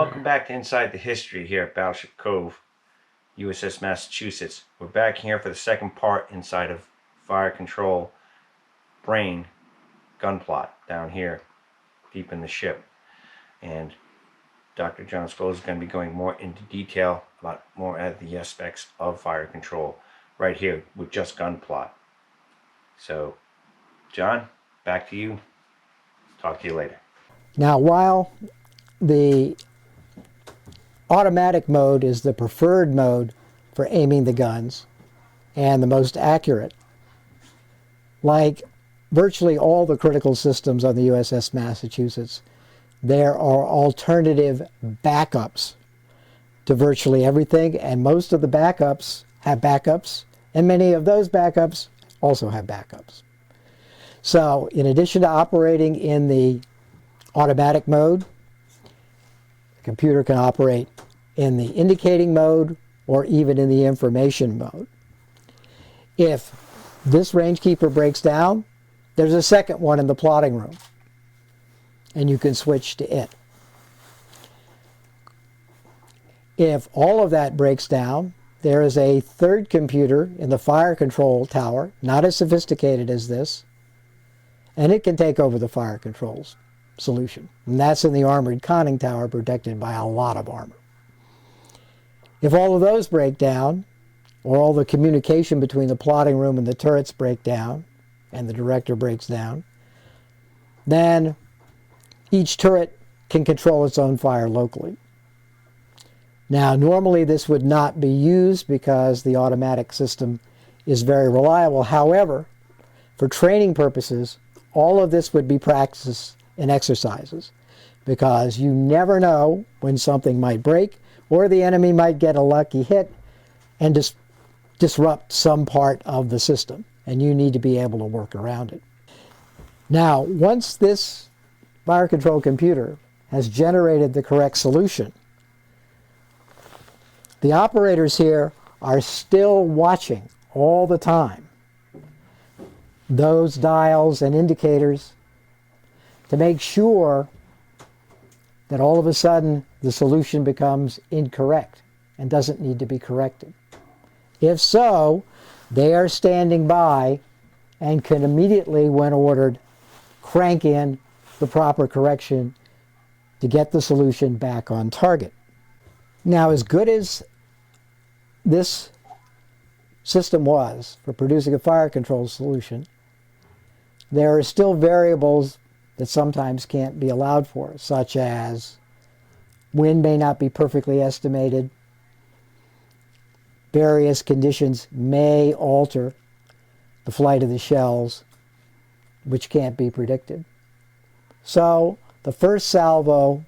Welcome back to Inside the History here at Battleship Cove, USS Massachusetts. We're back here for the second part inside of Fire Control Brain gun plot down here, deep in the ship. And Dr. John Scholes is going to be going more into detail about more of the aspects of fire control right here with just gun plot. So, John, back to you. Talk to you later. Now, while the automatic mode is the preferred mode for aiming the guns and the most accurate, like virtually all the critical systems on the USS Massachusetts, there are alternative backups to virtually everything, and most of the backups have backups, and many of those backups also have backups. So in addition to operating in the automatic mode, the computer can operate in the indicating mode or even in the information mode. If this rangekeeper breaks down, there's a second one in the plotting room, and you can switch to it. If all of that breaks down, there is a third computer in the fire control tower, not as sophisticated as this, and it can take over the fire controls solution. And that's in the armored conning tower, protected by a lot of armor. If all of those break down, or all the communication between the plotting room and the turrets break down, and the director breaks down, then each turret can control its own fire locally. Now, normally this would not be used because the automatic system is very reliable. However, for training purposes, all of this would be practice and exercises, because you never know when something might break or the enemy might get a lucky hit and disrupt some part of the system, and you need to be able to work around it. Now, once this fire control computer has generated the correct solution, the operators here are still watching all the time those dials and indicators to make sure that all of a sudden the solution becomes incorrect and doesn't need to be corrected. If so, they are standing by and can immediately, when ordered, crank in the proper correction to get the solution back on target. Now, as good as this system was for producing a fire control solution, there are still variables that sometimes can't be allowed for, such as wind may not be perfectly estimated, various conditions may alter the flight of the shells, which can't be predicted. So the first salvo,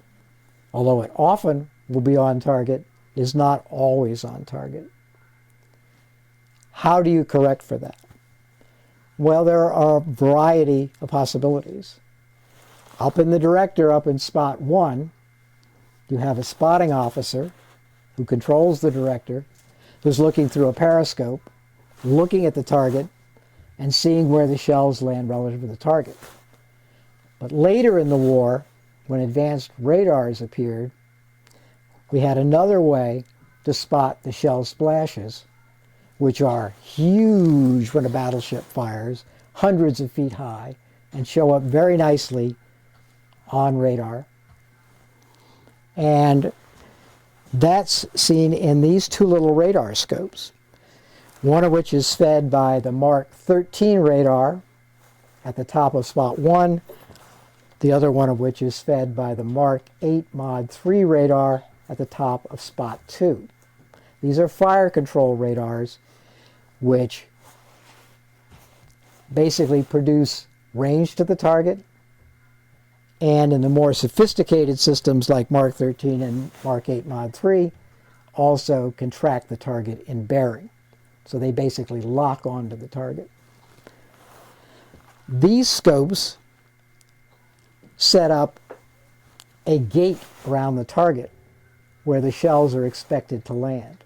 although it often will be on target, is not always on target. How do you correct for that? Well, there are a variety of possibilities. Up in the director, up in spot 1, you have a spotting officer who controls the director, who's looking through a periscope, looking at the target, and seeing where the shells land relative to the target. But later in the war, when advanced radars appeared, we had another way to spot the shell splashes, which are huge when a battleship fires, hundreds of feet high, and show up very nicely on radar. And that's seen in these two little radar scopes, one of which is fed by the Mark 13 radar at the top of spot 1, the other one of which is fed by the Mark 8 Mod 3 radar at the top of spot 2. These are fire control radars which basically produce range to the target, and in the more sophisticated systems like Mark 13 and Mark 8 Mod 3 also can track the target in bearing. So they basically lock onto the target. These scopes set up a gate around the target where the shells are expected to land.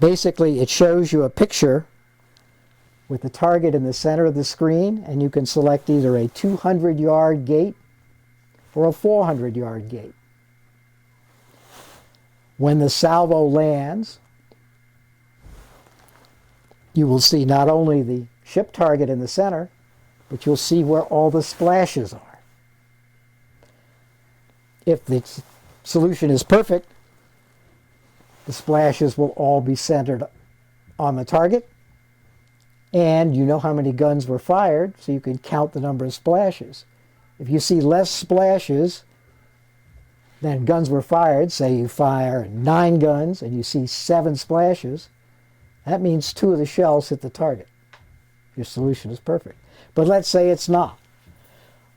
Basically, it shows you a picture with the target in the center of the screen, and you can select either a 200-yard gate or a 400-yard gate. When the salvo lands, you will see not only the ship target in the center, but you'll see where all the splashes are. If the solution is perfect, the splashes will all be centered on the target, and you know how many guns were fired, so you can count the number of splashes. If you see less splashes than guns were fired, say you fire 9 guns and you see 7 splashes, that means 2 of the shells hit the target. Your solution is perfect. But let's say it's not.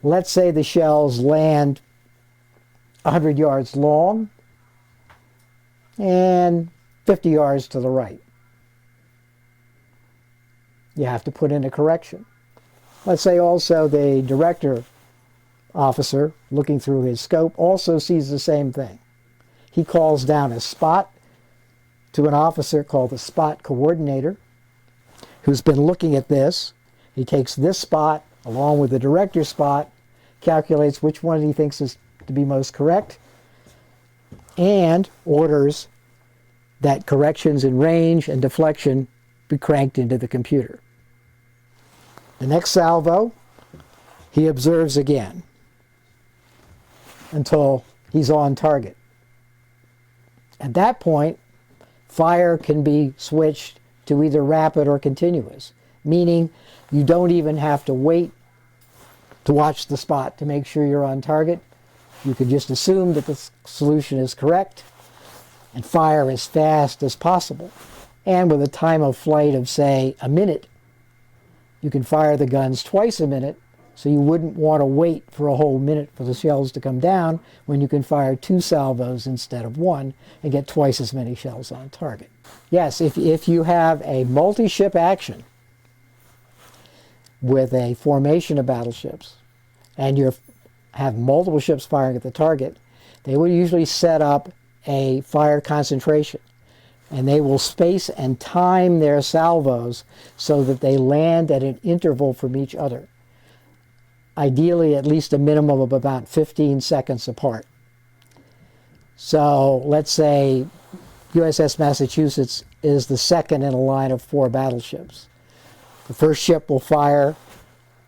Let's say the shells land 100 yards long and 50 yards to the right. You have to put in a correction. Let's say also the director officer, looking through his scope, also sees the same thing. He calls down a spot to an officer called the spot coordinator, who's been looking at this. He takes this spot along with the director's spot, calculates which one he thinks is to be most correct, and orders that corrections in range and deflection be cranked into the computer. The next salvo, he observes again until he's on target. At that point, fire can be switched to either rapid or continuous, meaning you don't even have to wait to watch the spot to make sure you're on target. You can just assume that the solution is correct and fire as fast as possible. And with a time of flight of, say, a minute, you can fire the guns twice a minute, so you wouldn't want to wait for a whole minute for the shells to come down when you can fire 2 salvos instead of 1 and get twice as many shells on target. Yes, if you have a multi-ship action with a formation of battleships and you have multiple ships firing at the target, they will usually set up a fire concentration, and they will space and time their salvos so that they land at an interval from each other. Ideally, at least a minimum of about 15 seconds apart. So let's say USS Massachusetts is the second in a line of 4 battleships. The first ship will fire,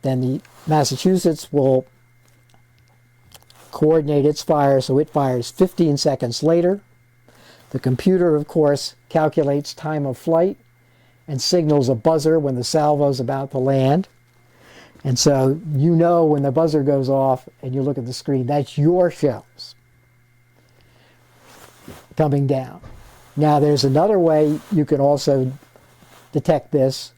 then the Massachusetts will coordinate its fire, so it fires 15 seconds later. The computer, of course, calculates time of flight and signals a buzzer when the salvo is about to land. And so you know when the buzzer goes off and you look at the screen, that's your shells coming down. Now there's another way you can also detect this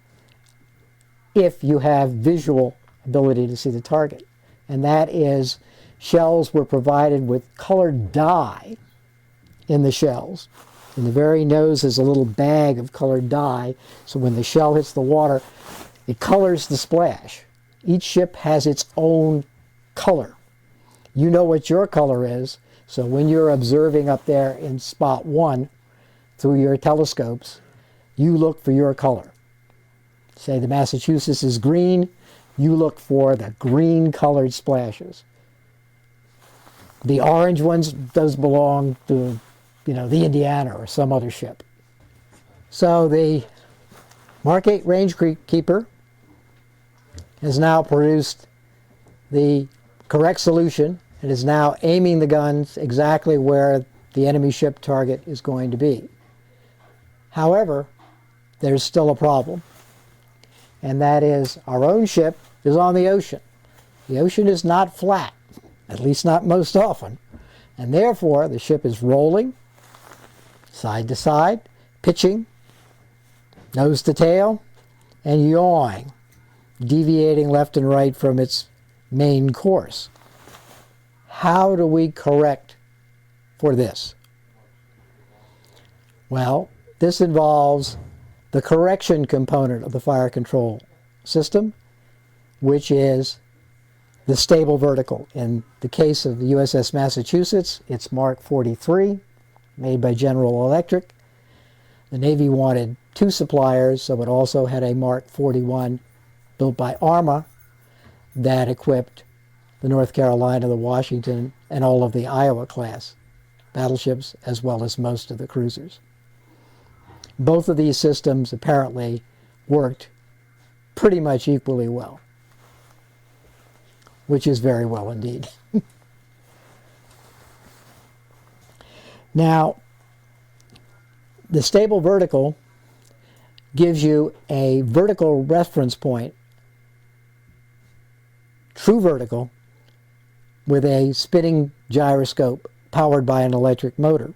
if you have visual ability to see the target. And that is, shells were provided with colored dye in the shells. In the very nose is a little bag of colored dye, so when the shell hits the water, it colors the splash. Each ship has its own color. You know what your color is, so when you're observing up there in spot 1 through your telescopes, you look for your color. Say the Massachusetts is green, you look for the green colored splashes. The orange ones does belong to, the Indiana or some other ship. So the Mark 8 range keeper has now produced the correct solution and is now aiming the guns exactly where the enemy ship target is going to be. However, there's still a problem, and that is our own ship is on the ocean. The ocean is not flat, at least not most often, and therefore the ship is rolling side to side, pitching, nose to tail, and yawing, deviating left and right from its main course. How do we correct for this? Well, this involves the correction component of the fire control system, which is the stable vertical. In the case of the USS Massachusetts, it's Mark 43, made by General Electric. The Navy wanted 2 suppliers, so it also had a Mark 41 built by Arma that equipped the North Carolina, the Washington, and all of the Iowa class battleships as well as most of the cruisers. Both of these systems apparently worked pretty much equally well, which is very well indeed. Now, the stable vertical gives you a vertical reference point, true vertical, with a spinning gyroscope powered by an electric motor.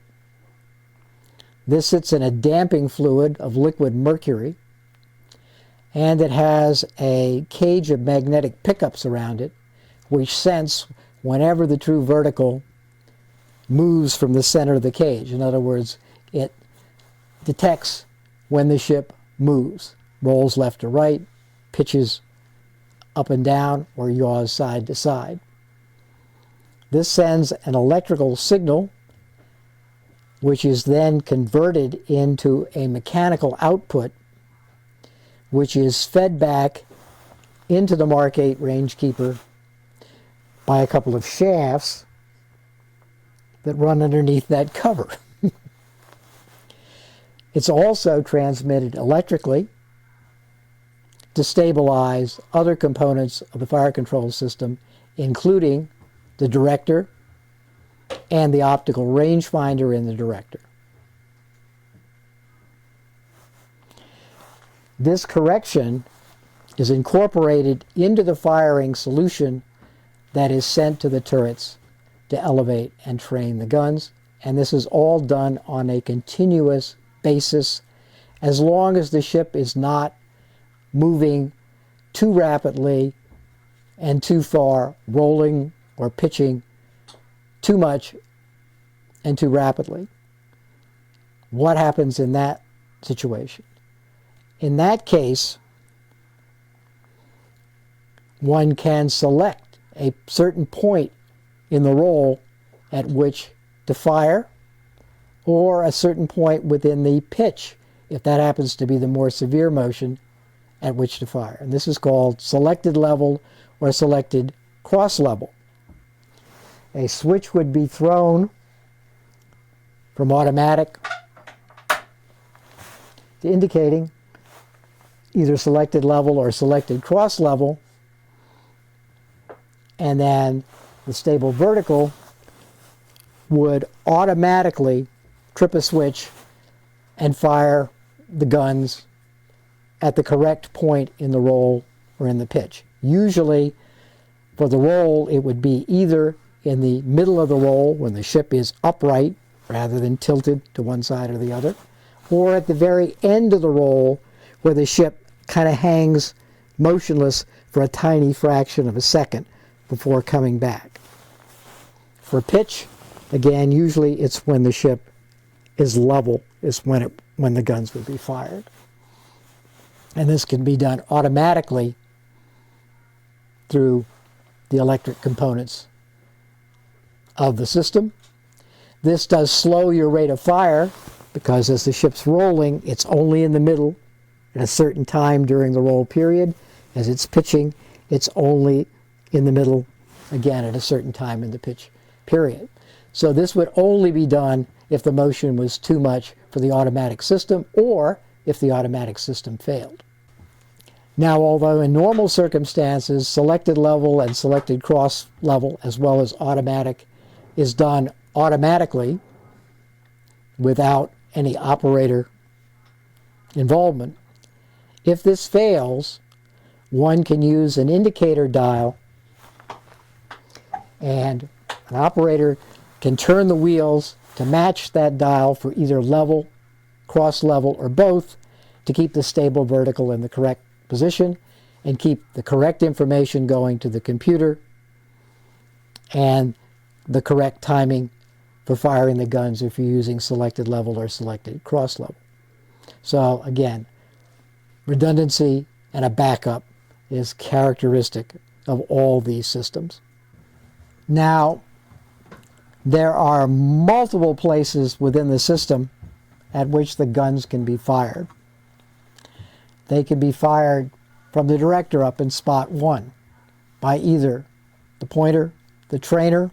This sits in a damping fluid of liquid mercury, and it has a cage of magnetic pickups around it, which sense whenever the true vertical moves from the center of the cage. In other words, it detects when the ship moves, rolls left to right, pitches up and down, or yaws side to side. This sends an electrical signal, which is then converted into a mechanical output, which is fed back into the Mark 8 rangekeeper by a couple of shafts that run underneath that cover. It's also transmitted electrically to stabilize other components of the fire control system, including the director and the optical rangefinder in the director. This correction is incorporated into the firing solution that is sent to the turrets to elevate and train the guns, and this is all done on a continuous basis as long as the ship is not moving too rapidly and too far, rolling or pitching too much and too rapidly. What happens in that situation? In that case, one can select a certain point in the roll at which to fire, or a certain point within the pitch, if that happens to be the more severe motion, at which to fire. And this is called selected level or selected cross level. A switch would be thrown from automatic to indicating either selected level or selected cross level, and then the stable vertical would automatically trip a switch and fire the guns at the correct point in the roll or in the pitch. Usually for the roll it would be either in the middle of the roll when the ship is upright rather than tilted to one side or the other, or at the very end of the roll where the ship kind of hangs motionless for a tiny fraction of a second before coming back. For pitch, again, usually it's when the ship is level, is when the guns would be fired. And this can be done automatically through the electric components of the system. This does slow your rate of fire because as the ship's rolling, it's only in the middle at a certain time during the roll period. As it's pitching, it's only in the middle again at a certain time in the pitch period. So this would only be done if the motion was too much for the automatic system or if the automatic system failed. Now, although in normal circumstances, selected level and selected cross level as well as automatic is done automatically without any operator involvement, if this fails, one can use an indicator dial and an operator can turn the wheels to match that dial for either level, cross level, or both to keep the stable vertical in the correct position and keep the correct information going to the computer and the correct timing for firing the guns if you're using selected level or selected cross level. So again, redundancy and a backup is characteristic of all these systems. Now, there are multiple places within the system at which the guns can be fired. They can be fired from the director up in spot 1 by either the pointer, the trainer,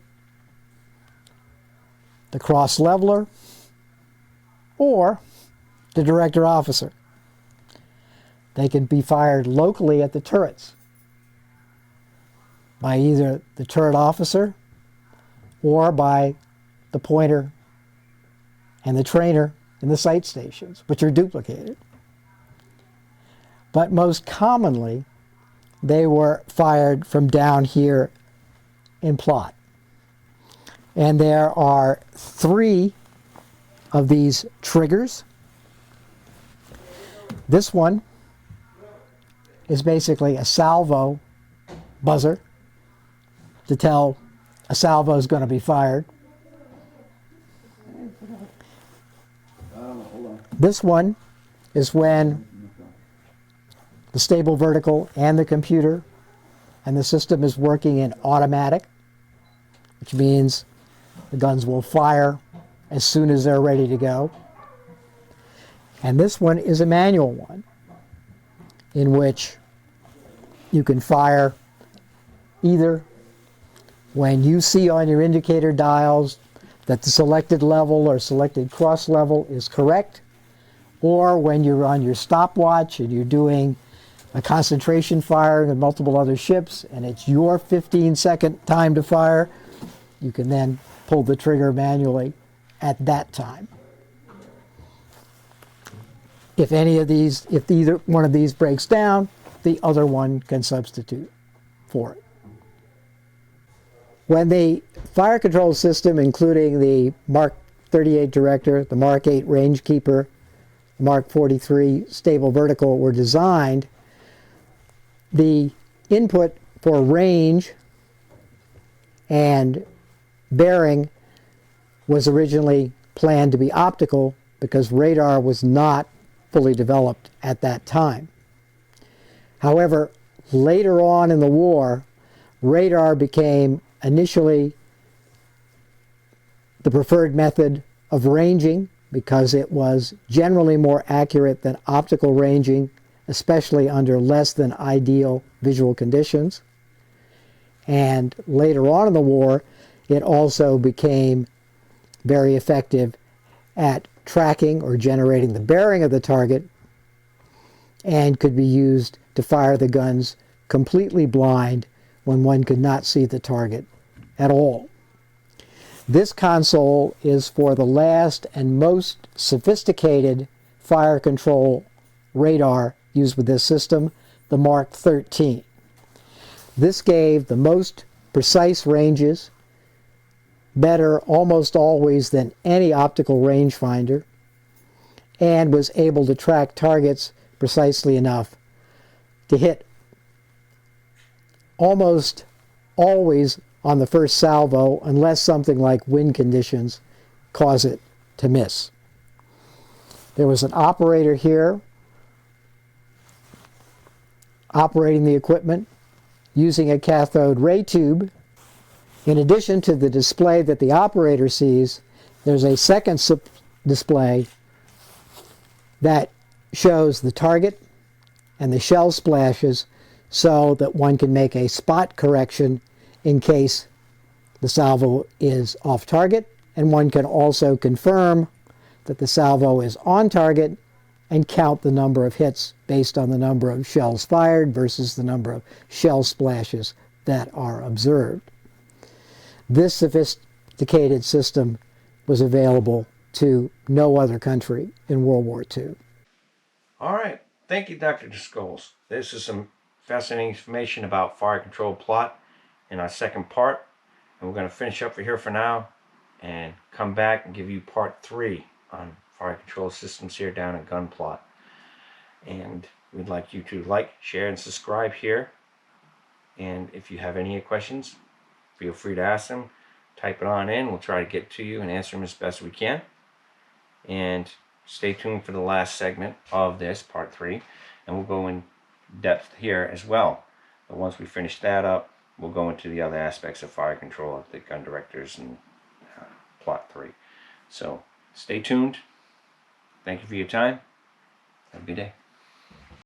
the cross leveler, or the director officer. They can be fired locally at the turrets by either the turret officer or by the pointer and the trainer in the sight stations, which are duplicated. But most commonly, they were fired from down here in plot. And there are 3 of these triggers. This one is basically a salvo buzzer to tell a salvo is going to be fired. This one is when the stable vertical and the computer and the system is working in automatic, which means the guns will fire as soon as they're ready to go. And this one is a manual one, in which you can fire either when you see on your indicator dials that the selected level or selected cross level is correct, or when you're on your stopwatch and you're doing a concentration fire with multiple other ships and it's your 15-second time to fire, you can then pull the trigger manually at that time. If either one of these breaks down, the other one can substitute for it. When the fire control system, including the Mark 38 director, the Mark 8 rangekeeper, the Mark 43 stable vertical were designed, the input for range and bearing was originally planned to be optical because radar was not fully developed at that time. However, later on in the war, radar became initially the preferred method of ranging because it was generally more accurate than optical ranging, especially under less than ideal visual conditions. And later on in the war, it also became very effective at tracking or generating the bearing of the target and could be used to fire the guns completely blind when one could not see the target at all. This console is for the last and most sophisticated fire control radar used with this system, the Mark 13. This gave the most precise ranges, better almost always than any optical rangefinder, and was able to track targets precisely enough to hit almost always on the first salvo, unless something like wind conditions cause it to miss. There was an operator here operating the equipment using a cathode ray tube. In addition to the display that the operator sees, there's a second display that shows the target and the shell splashes so that one can make a spot correction in case the salvo is off target, and one can also confirm that the salvo is on target and count the number of hits based on the number of shells fired versus the number of shell splashes that are observed. This sophisticated system was available to no other country in World War II. All right. Thank you, Dr. Scholes. This is some fascinating information about fire control plot in our second part. And we're going to finish up here for now and come back and give you part 3 on fire control systems here down at gun plot. And we'd like you to like, share, and subscribe here. And if you have any questions, feel free to ask them. Type it on in. We'll try to get to you and answer them as best we can. And stay tuned for the last segment of this, part 3. And we'll go in depth here as well. But once we finish that up, we'll go into the other aspects of fire control, the gun directors and plot 3. So stay tuned. Thank you for your time. Have a good day.